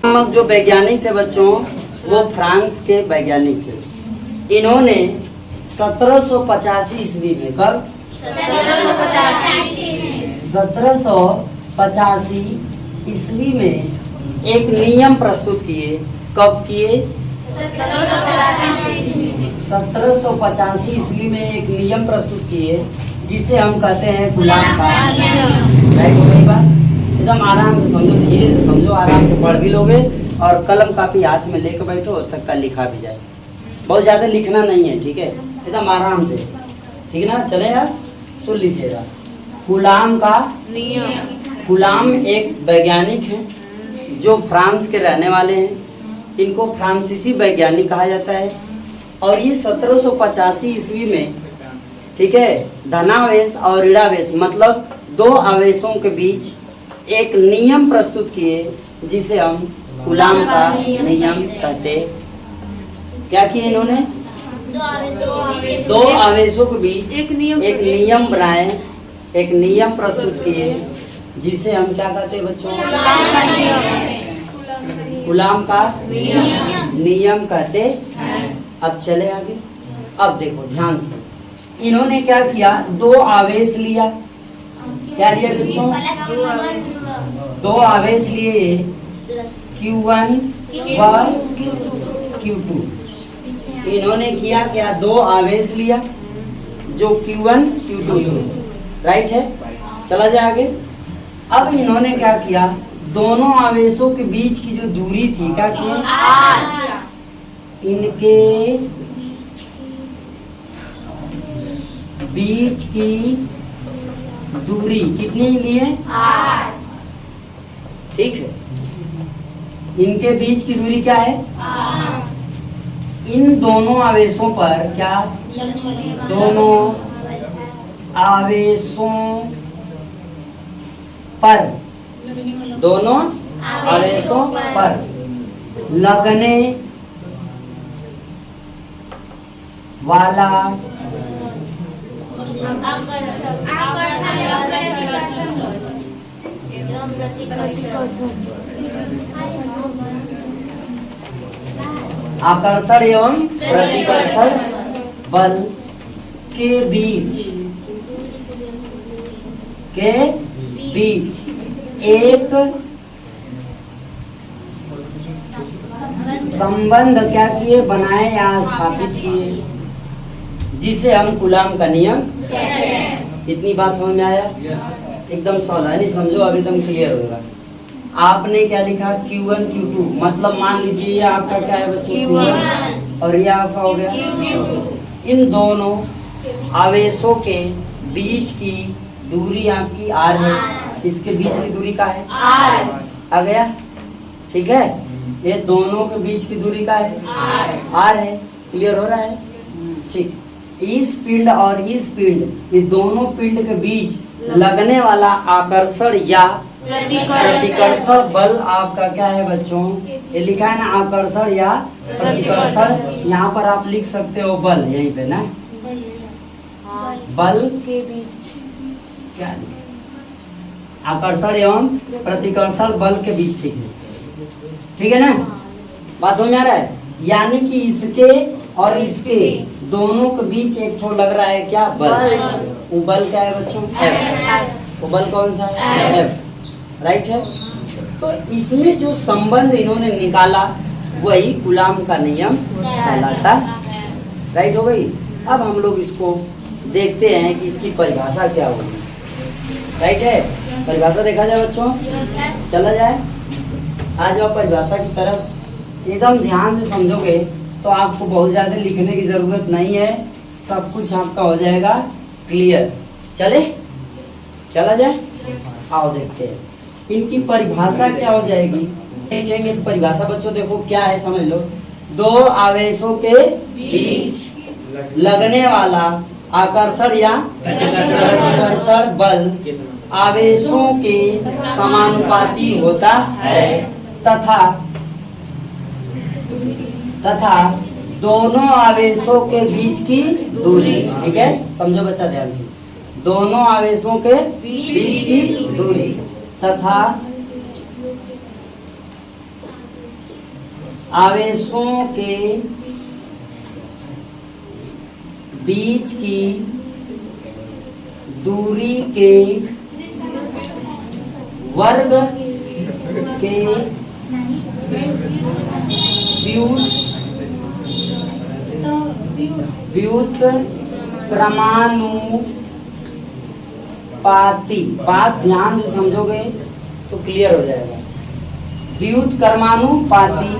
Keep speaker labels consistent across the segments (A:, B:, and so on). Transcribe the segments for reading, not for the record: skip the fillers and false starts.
A: जो वैज्ञानिक थे बच्चों, वो फ्रांस के वैज्ञानिक थे। इन्होंने 1785 ईस्वी में, कब 1785 ईस्वी में एक नियम प्रस्तुत किए। कब किए? 1785 ईस्वी में एक नियम प्रस्तुत किए जिसे हम कहते हैं कूलाम का नियम। एकदम आराम से समझो, धीरे से समझो, आराम से पढ़ भी लोगे और कलम कापी हाथ में लेकर बैठो, हो सकता लिखा भी जाए। बहुत ज्यादा लिखना नहीं है, ठीक है, एकदम आराम से, ठीक ना। चले यार, सुन लीजिएगा। कूलाम का नियम। कूलाम एक वैज्ञानिक है जो फ्रांस के रहने वाले हैं। इनको फ्रांसीसी वैज्ञानिक कहा जाता है। और ये 1785 ईस्वी में, ठीक है, धनावेश और ऋणावेश मतलब दो आवेशों के बीच एक नियम प्रस्तुत किए जिसे हम कूलाम का नियम कहते। क्या किए इन्होंने? दो आवेशों के बीच एक नियम बनाए, एक नियम प्रस्तुत किए जिसे हम क्या कहते हैं बच्चों? कूलाम का नियम कहते। अब चले आगे। अब देखो ध्यान से, इन्होंने क्या किया? दो आवेश लिया। क्या लिया बच्चों? दो आवेश लिए, Q1 व Q2। इन्होंने किया क्या? दो आवेश लिया जो Q1 Q2, राइट है। चला जाए आगे। अब इन्होंने क्या किया? दोनों आवेशों के बीच की जो दूरी थी, क्या किया? इनके बीच की दूरी कितनी लिए? ठीक है, इनके बीच की दूरी क्या है? इन दोनों आवेशों पर क्या? दोनों आवेशों पर, दोनों आवेशों पर लगने वाला आकर्षण एवं प्रतिकर्षण बल के बीच एक संबंध क्या किए? बनाए या स्थापित किए जिसे हम कूलाम का नियम। इतनी बात समझ में आया? एकदम सावधानी समझो, अभी एकदम क्लियर होगा। आपने क्या लिखा? Q1 Q2 मतलब मान लीजिए ये आपका क्या है बच्चों? Q1 और ये आपका हो गया Q2। इन दोनों आवेशों के बीच की दूरी आपकी R है। इसके बीच की दूरी का है R। आ गया? ठीक है, ये दोनों के बीच की दूरी का है R है। क्लियर हो रहा है? ठीक। इस पिंड और इस पिंड, ये दोनों पिंड के बीच लगने वाला आकर्षण या प्रतिकर्षण बल आपका क्या है बच्चों? ये लिखा है ना, आकर्षण या प्रतिकर्षण। यहाँ पर आप लिख सकते हो बल, यहीं पे ना, बल के बीच क्या? आकर्षण एवं प्रतिकर्षण बल के बीच। ठीक है ना? बात समझ में आ रहा है? यानी कि इसके और इसके दोनों के बीच एक ठो लग रहा है क्या? बल। वो बल क्या है बच्चों? F। वो बल कौन सा है? F, राइट है। तो इसमें जो संबंध इन्होंने निकाला वही कूलाम का नियम कहलाता। राइट हो गई? अब हम लोग इसको देखते हैं कि इसकी परिभाषा क्या होगी। राइट है? परिभाषा देखा जाए बच्चों, चला जाए। आ जाओ परिभाषा की तरफ। एकदम ध्यान से समझोगे तो आपको बहुत ज्यादा लिखने की जरूरत नहीं है, सब कुछ आपका हो जाएगा क्लियर। चले, चला जाए। आओ देखते हैं इनकी परिभाषा क्या हो जाएगी। देखेंगे तो परिभाषा बच्चों देखो क्या है, समझ लो। दो आवेशों के बीच लगने वाला आकर्षण या प्रतिकर्षण बल आवेशों के समानुपाती होता है तथा दोनों आवेशों के बीच की दूरी। ठीक है, समझो बच्चा ध्यान से। दोनों आवेशों के बीच की दूरी तथा आवेशों के बीच की दूरी के वर्ग के व्युत क्रमानुपाती, बात ध्यान से समझोगे तो क्लियर हो जाएगा। व्युत क्रमानुपाती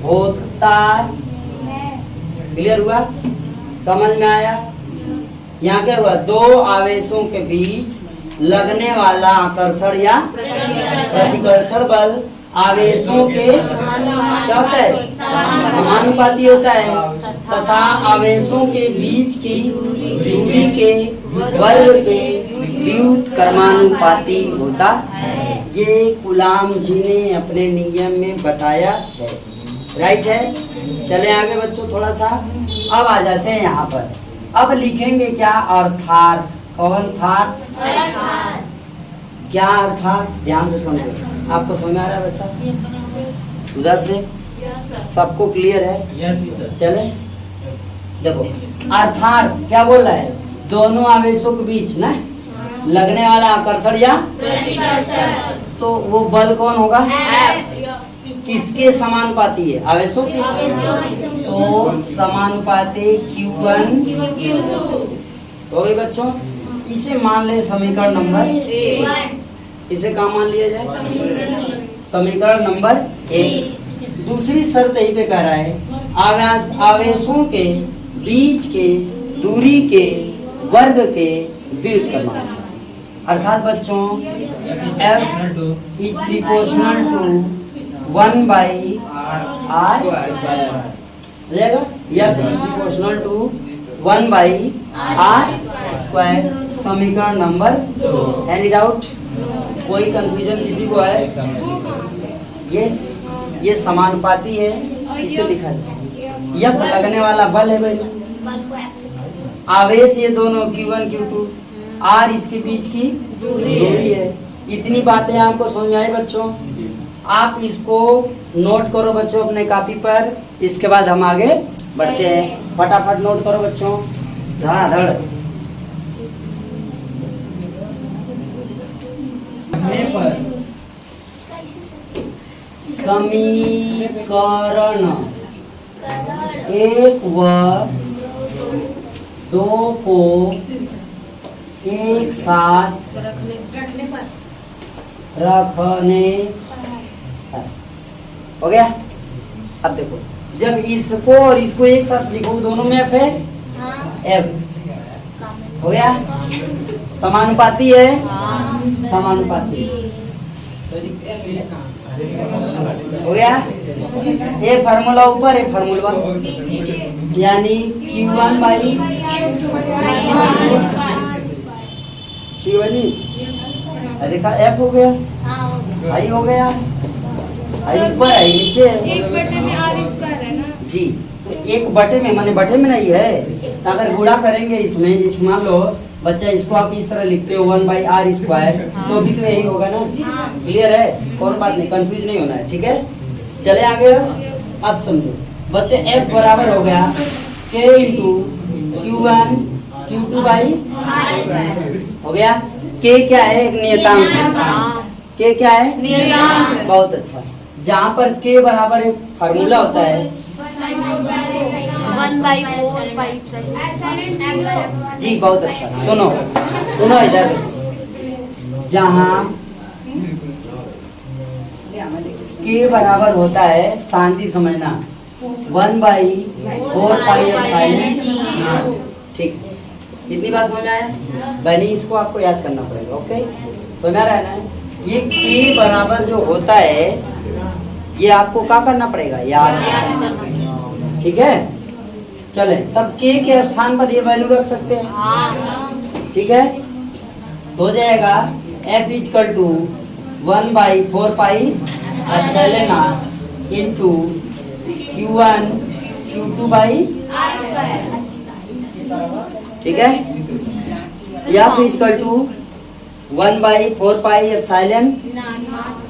A: होता, क्लियर हुआ, समझ में आया। यहाँ क्या हुआ, दो आवेशों के बीच लगने वाला आकर्षण या प्रतिकर्षण बल आवेशों के क्या होता है, समानुपाती होता है, तथा आवेशों के बीच की दूरी के वर्ग के व्युत क्रमानुपाती होता है। ये कूलाम जी ने अपने नियम में बताया है। राइट है। चले आगे बच्चों थोड़ा सा, अब आ जाते हैं यहाँ पर। अब लिखेंगे क्या, अर्थात। कौन था, क्या अर्थात, ध्यान से समझो। आपको समझ आ रहा है बच्चा, उधर से सबको क्लियर है?
B: यस।
A: चले देखो, अर्थात क्या बोल रहा है, दोनों आवेशों के बीच ना लगने वाला आकर्षण या प्रतिकर्षण, तो वो बल कौन होगा, किसके समानुपाती है, आवेशों के। तो समानुपाती Q1 हो गई बच्चों। इसे मान ले समीकरण नंबर 1। इसे क्या मान लिया जाए, समीकरण नंबर 1। दूसरी शर्त यही पे कह रहा है, आवेशों के बीच के दूरी के वर्ग के व्युत क्रमानुपाती, अर्थात बच्चों F is proportional to 1/r रहेगा, yes proportional to 1/r square. समीकरण नंबर 2। एनी डाउट, कोई कंफ्यूजन किसी को है? ये समानुपाती है, इसे लिखा है। यह लगने वाला बल है भाई, आवेश ये दोनों Q1 Q2, R इसके बीच की दूरी है। इतनी बातें आपको समझ में आई बच्चों? आप इसको नोट करो बच्चों अपने कॉपी पर, इसके बाद हम आगे बढ़ते हैं। फटाफट नोट करो बच्चों, धड़ाधड़। समीकरण 1 व 2 को एक साथ रखने हो गया। अब देखो, जब इसको और इसको एक साथ लिखो, दोनों में F है, F हो गया, समानुपाती है, समानुपाती हो गया। एक फार्मूला ऊपर, एक फार्मूला, यानी Q1/Q1 देखा, F हो गया, आई हो गया, आई ऊपर आई नीचे,
C: एक बटे में R स्क्वायर है ना
A: जी। तो एक बटे में, माने बटे में नहीं है, तो अगर गुणा करेंगे इसमें, मान लो बच्चा इसको आप इस तरह लिखते हो 1/r स्क्वायर, तो भी तो यही होगा ना। क्लियर है, कोई बात नहीं, कंफ्यूज नहीं होना है, ठीक है। चले आगे, अब समझो बच्चे, F बराबर हो गया K इंटू Q1 Q2/r हो गया। K क्या है, एक नियतांक। K क्या है, नियतांक। बहुत अच्छा। जहाँ पर K बराबर एक फार्मूला होता है,
C: 1/4
A: जी बहुत अच्छा। सुनो सुनो इधर, जहाँ K बराबर होता है, शांति समझना, 1/4 ठीक। इतनी बात समझ आया बनी, इसको आपको याद करना पड़ेगा। ओके, समझ आ रहा है ना। ये K बराबर जो होता है, ये आपको क्या करना पड़ेगा, याद, ठीक है। चले, तब K के स्थान पर ये वैल्यू रख सकते हैं, ठीक है। तो हो जाएगा F equal to 1/4 into Q1 Q2/r, ठीक है। F equal to 1/4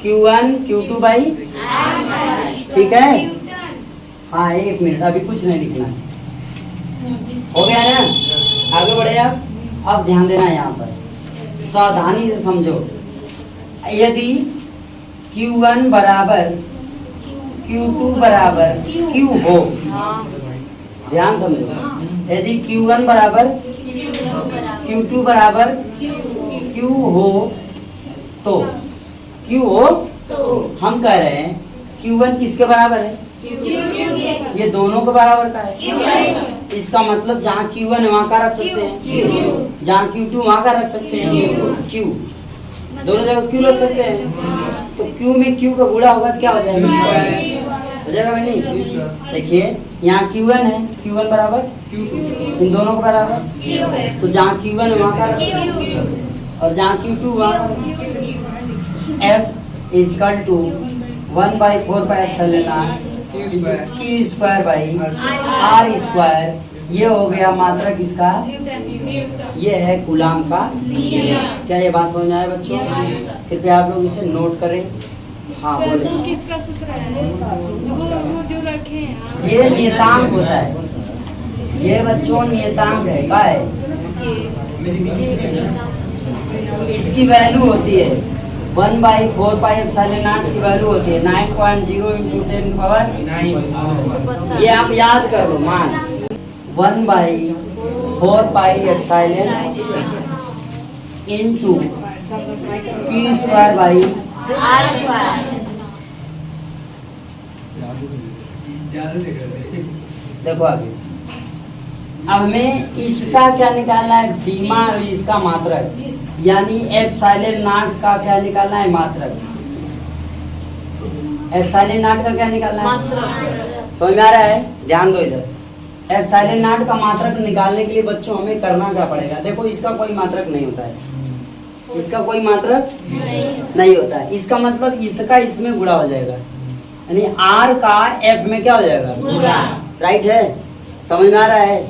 A: Q1 Q2/r, ठीक है। हाँ 1 मिनट, अभी कुछ नहीं लिखना है। हो गया ना, आगे बढ़े आप। अब ध्यान देना यहाँ पर, सावधानी से समझो। यदि Q1 बराबर Q2 बराबर Q हो, ध्यान समझो। यदि Q1 बराबर Q2 बराबर Q हो तो Q हो हम कह रहे हैं Q1 किसके बराबर है? ये दोनों के बराबर का है। इसका मतलब जहाँ Q1 है वहाँ का रख सकते हैं, जहाँ Q2 वहाँ का रख सकते हैं, Q दोनों जगह Q रख सकते हैं। तो Q में Q का गुणा होगा तो क्या हो जाएगा? हो जाएगा भाई नहीं? देखिए यहाँ Q1 है, Q1 बराबर इन दोनों के बराबर, तो जहाँ Q1 है वहाँ का रख, और जहाँ Q2 वहाँ का। F is equal to 1/4 pi epsilon naught Q square by R square. ये हो गया मात्रक इसका, ये है कूलाम का। क्या ये बात समझ में आया बच्चों? कृपया आप लोग इसे नोट करें। हाँ
C: सर
A: बोले।
C: वो किसका सूत्र है? वो जो रखे हैं
A: ये नियतांक होता है, ये बच्चों नियतांक है। क्या है? इसकी वैल्यू होती है 1/4 पाई एप्सिलॉन नॉट की वैल्यू होती है 9.0 × 10 पावर। ये आप याद कर लो, मान 1/4 pi epsilon into Q square by
B: R square.
A: देखो आगे, अब हमें इसका क्या निकालना है? बीमा और इसका मात्रक, यानी एप्सिलॉन नॉट का क्या निकालना है? मात्रक। एप्सिलॉन नॉट का क्या निकालना है?
B: मात्रक।
A: समझ में आ रहा है? ध्यान दो इधर। एप्सिलॉन नॉट का मात्रक निकालने के लिए बच्चों हमें करना क्या पड़ेगा? देखो इसका कोई मात्रक नहीं होता है, इसका कोई मात्रक नहीं होता है। इसका मतलब इसका इसमें गुणा हो जाएगा, यानी R का F में क्या हो जाएगा?
B: गुणा।
A: राइट है? समझ में आ रहा है?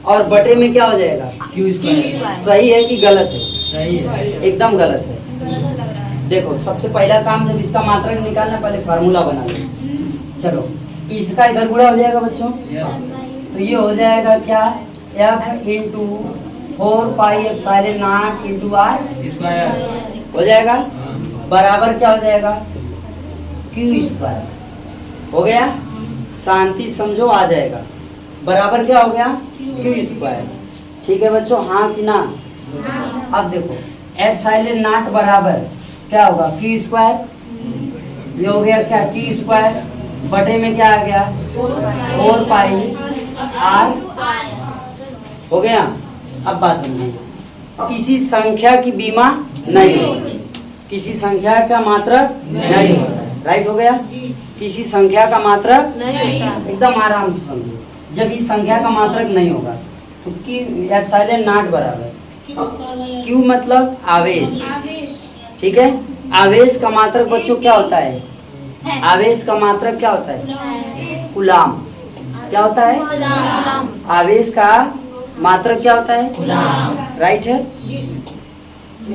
A: और बटे में क्या हो जाएगा?
B: Q square.
A: सही है कि गलत है?
D: सही है।
A: एकदम गलत है। देखो सबसे पहला काम, जब इसका मात्रक निकालना पहले फार्मूला बना लो। चलो इसका इधर गुणा हो जाएगा बच्चों, तो ये हो जाएगा क्या? F into 4 pi epsilon not into R
D: square
A: हो जाएगा, बराबर क्या हो जाएगा? Q square. हो गया? शांति समझो, आ जाएगा। बराबर क्या हो गया? Q square. ठीक है बच्चों, हाँ कि ना? अब देखो एप्सिलॉन नॉट बराबर क्या होगा? Q square. ये हो गया क्या? Q स्क्वायर बटे में क्या आ गया? 4 पाई R हो गया। अब बात समझिए, किसी संख्या की बीमा नहीं होती, किसी संख्या का मात्रक नहीं होता है। राइट हो गया? किसी संख्या का मात्रक
B: नहीं होता।
A: एकदम आराम से समझो। जब इस संख्या का मात्रक नहीं होगा तो कि एप्सिलॉन नॉट बराबर Q मतलब आवेश। ठीक है? आवेश का मात्रक बच्चों क्या होता है? आवेश का मात्रक क्या होता है? कूलाम। क्या होता है? आवेश का मात्रक क्या होता है? राइट है?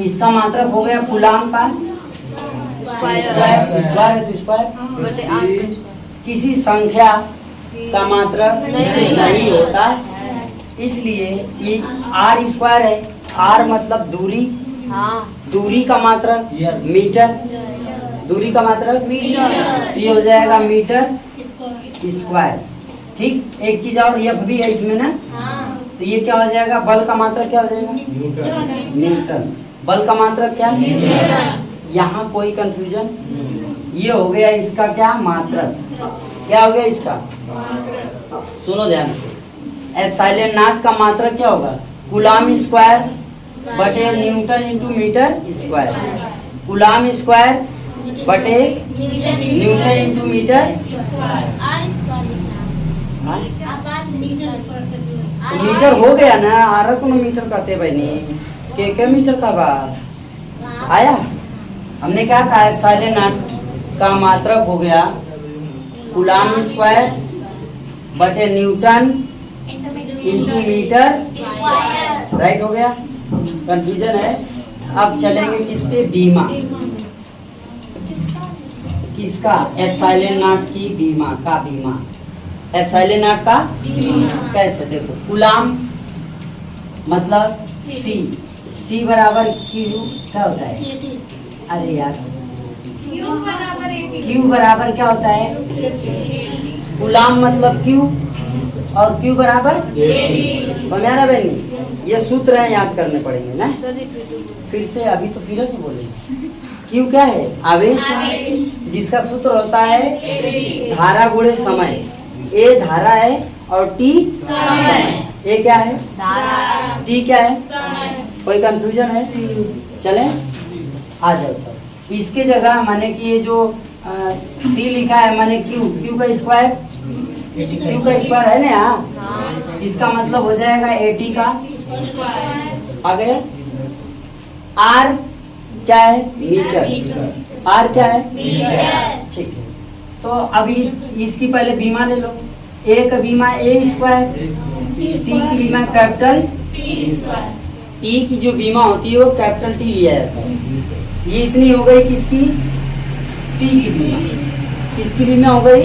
A: इसका मात्रक हो गया कूलाम का स्क्वायर। स्क्वायर है तो स्क्वायर।
B: बटे R का स्क्वायर।
A: किसी संख्या का मात्रक
B: नहीं।
A: नहीं होता, इसलिए ये R स्क्वायर है। R मतलब दूरी,
B: हाँ।
A: दूरी का मात्रक मीटर, दूरी का मात्रक
B: मीटर।
A: ये हो जाएगा मीटर स्क्वायर। ठीक, एक चीज और F भी है इसमें ना,
B: हाँ।
A: तो ये क्या हो जाएगा? बल का मात्रक क्या हो जाएगा? न्यूटन। बल का मात्रक क्या? यहाँ कोई कंफ्यूजन? ये हो गया इसका क्या? मात्रक। क्या हो गया इसका? सुनो ध्यान से, एप्सिलॉन नॉट का मात्रक क्या होगा? कूलाम स्क्वायर बटे newton into metre square. Coulomb square बटे न्यूटन इंटू मीटर। हाँ? तो मीटर हो गया ना, आर को मीटर कहते बहनी के मीटर का बात आया। हमने क्या कहा? एप्सिलॉन नॉट का मात्रक हो गया कूलाम स्क्वायर बटे न्यूटन इंटू मीटर। राइट हो गया? कंफ्यूजन है? अब चलेंगे किस पे? बीमा। किसका? एप्सिलॉन नॉट की बीमा का। बीमा एप्सिलॉन नॉट का कैसे देखो, कूलाम मतलब सी बराबर क्यू क्या होता है, अरे यार क्यू बराबर क्या होता है, कूलाम मतलब क्यू और क्यू बराबर समझा रहा बहनी, ये सूत्र है याद करने पड़ेंगे ना।
B: सर जी फिर से बोलो।
A: फिर से अभी तो फिर से बोलेंगे। क्यू क्या है, आवेश है, जिसका सूत्र होता है धारा गुणे समय। ए धारा है और टी समय। ए क्या है,
B: धारा।
A: टी क्या है, कोई कंफ्यूजन है, चले आ जाओ तब। इसके जगह माने कि ये जो सी लिखा है माने क्यू, क्यू का स्क्वायर, क्यू का स्क्वायर है ना यहाँ,
B: हाँ।
A: इसका मतलब हो जाएगा एटी का आ गया। आर क्या है, मीटर, आर क्या है, ठीक है। तो अभी इसकी पहले बीमा ले लो, ए का बीमा ए स्क्वायर, टी की बीमा कैपिटल टी की जो बीमा होती है वो कैपिटल टी लिया जाता है। ये इतनी हो गई किसकी, सी की बीमा, किसकी बीमा हो गई,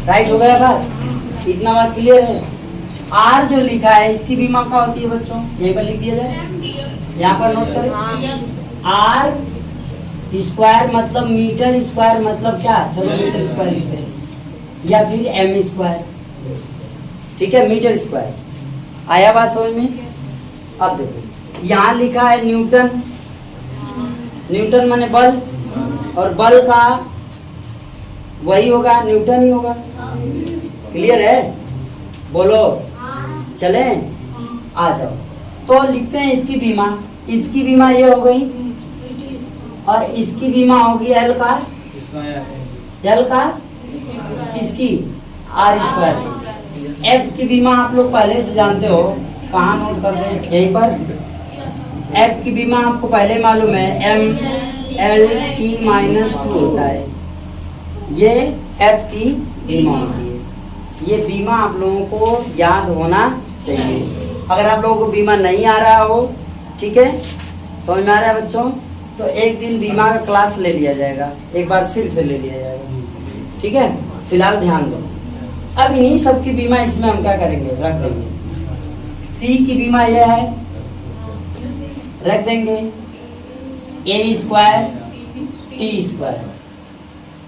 A: राइट हो गया बात, इतना बात क्लियर है। आर जो लिखा है इसकी बीमा क्या होती है बच्चों, यहीं पर लिख दिया जाए, यहाँ पर नोट करें। आर स्क्वायर मतलब मीटर स्क्वायर मतलब क्या, चलो मीटर स्क्वायर लिखते हैं, या फिर एम स्क्वायर, ठीक है, मीटर स्क्वायर। आया बात समझ में। अब देखो यहाँ लिखा है न्यूटन, न्यूटन माने बल, और बल का वही होगा न्यूटन ही होगा, क्लियर है, बोलो चले आ जाओ। तो लिखते हैं इसकी बीमा, इसकी बीमा ये हो गई और इसकी बीमा होगी एल का, एल का इसकी आर स्क्वायर। एफ की बीमा आप लोग पहले से जानते हो, कहाँ नोट कर दें, यहीं पर। एफ की बीमा आपको पहले मालूम है, एम एल टी -2 होता है, ये एफ की बीमा होती है। ये बीमा आप लोगों को याद होना चाहिए। अगर आप लोगों को बीमा नहीं आ रहा हो, ठीक है, समझ में आ रहा है बच्चों, तो एक दिन बीमा का क्लास ले लिया जाएगा, एक बार फिर से ले लिया जाएगा, ठीक है। फिलहाल ध्यान दो, अब इन्हीं सब की बीमा इसमें हम क्या करेंगे, रख देंगे। सी की बीमा यह है, रख देंगे ए स्क्वायर टी स्क्वायर,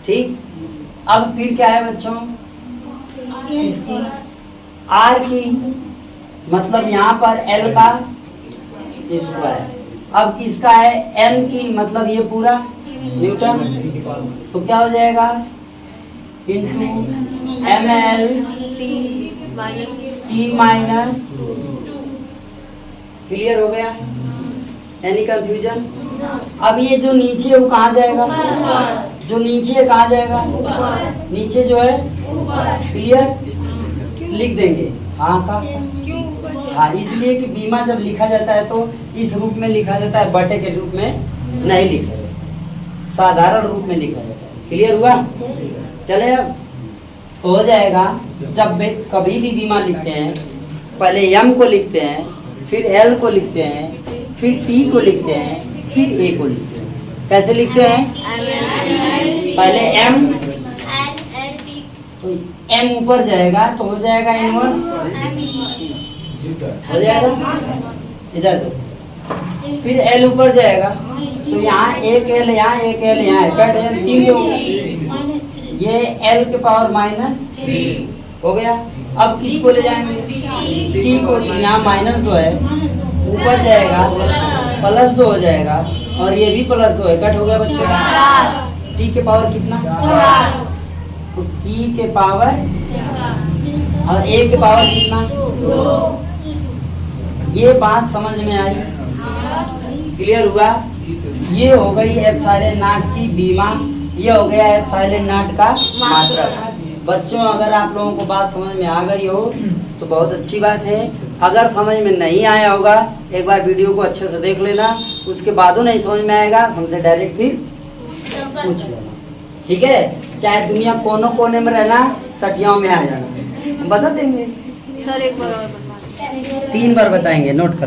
A: ठीक। अब फिर क्या है बच्चों, इसकी आर की मतलब यहाँ पर एल का स्क्वायर। अब किसका है, एन की मतलब ये पूरा न्यूटन, तो क्या हो जाएगा, into M L T minus, clear हो गया, एनी कंफ्यूजन। अब ये जो नीचे है वो कहाँ जाएगा, जो नीचे है कहाँ जाएगा, नीचे जो है, क्लियर, लिख देंगे हाँ का, हाँ, इसलिए कि बीमा जब लिखा जाता है तो इस रूप में लिखा जाता है, बटे के रूप में नहीं लिखा जाता, साधारण रूप में लिखा जाता है, क्लियर हुआ। चले अब हो जाएगा, जब कभी भी बीमा लिखते हैं पहले एम को लिखते हैं, फिर एल को लिखते हैं, फिर टी को लिखते हैं, फिर ए को लिखते हैं। कैसे लिखते हैं, पहले एम, तो एम ऊपर जाएगा तो हो जाएगा इनवर्स, हो जाएगा इधर दो, फिर एल ऊपर जाएगा तो यहाँ एक एल, यहाँ एक एल, यहाँ है, तीन के ऊपर, ये एल के पावर -3 हो गया। अब किसको ले जाएंगे, टी को, यहाँ -2 है, ऊपर जाएगा +2 हो जाएगा, और ये भी +2 है, कट हो गया बच्चों। टी के पावर कितना, तो टी के पावर, और ए के पावर कितना, ये बात समझ में आई, क्लियर हुआ। ये हो गई एप्सिलॉन नॉट की बीमा, ये हो गया एप्सिलॉन नॉट का मात्रक। बच्चों अगर आप लोगों को बात समझ में आ गई हो तो बहुत अच्छी बात है, अगर समझ में नहीं आया होगा एक बार वीडियो को अच्छे से देख लेना, उसके बादों नहीं समझ में आएगा हमसे डायरेक्ट फिर पूछ लेना, ठीक है। चाहे दुनिया कोनों कोने में रहना, सठियाओं में आ जाना, हम बता देंगे।
B: सर एक बार और बता
A: 3 बार बताएंगे, नोट करो।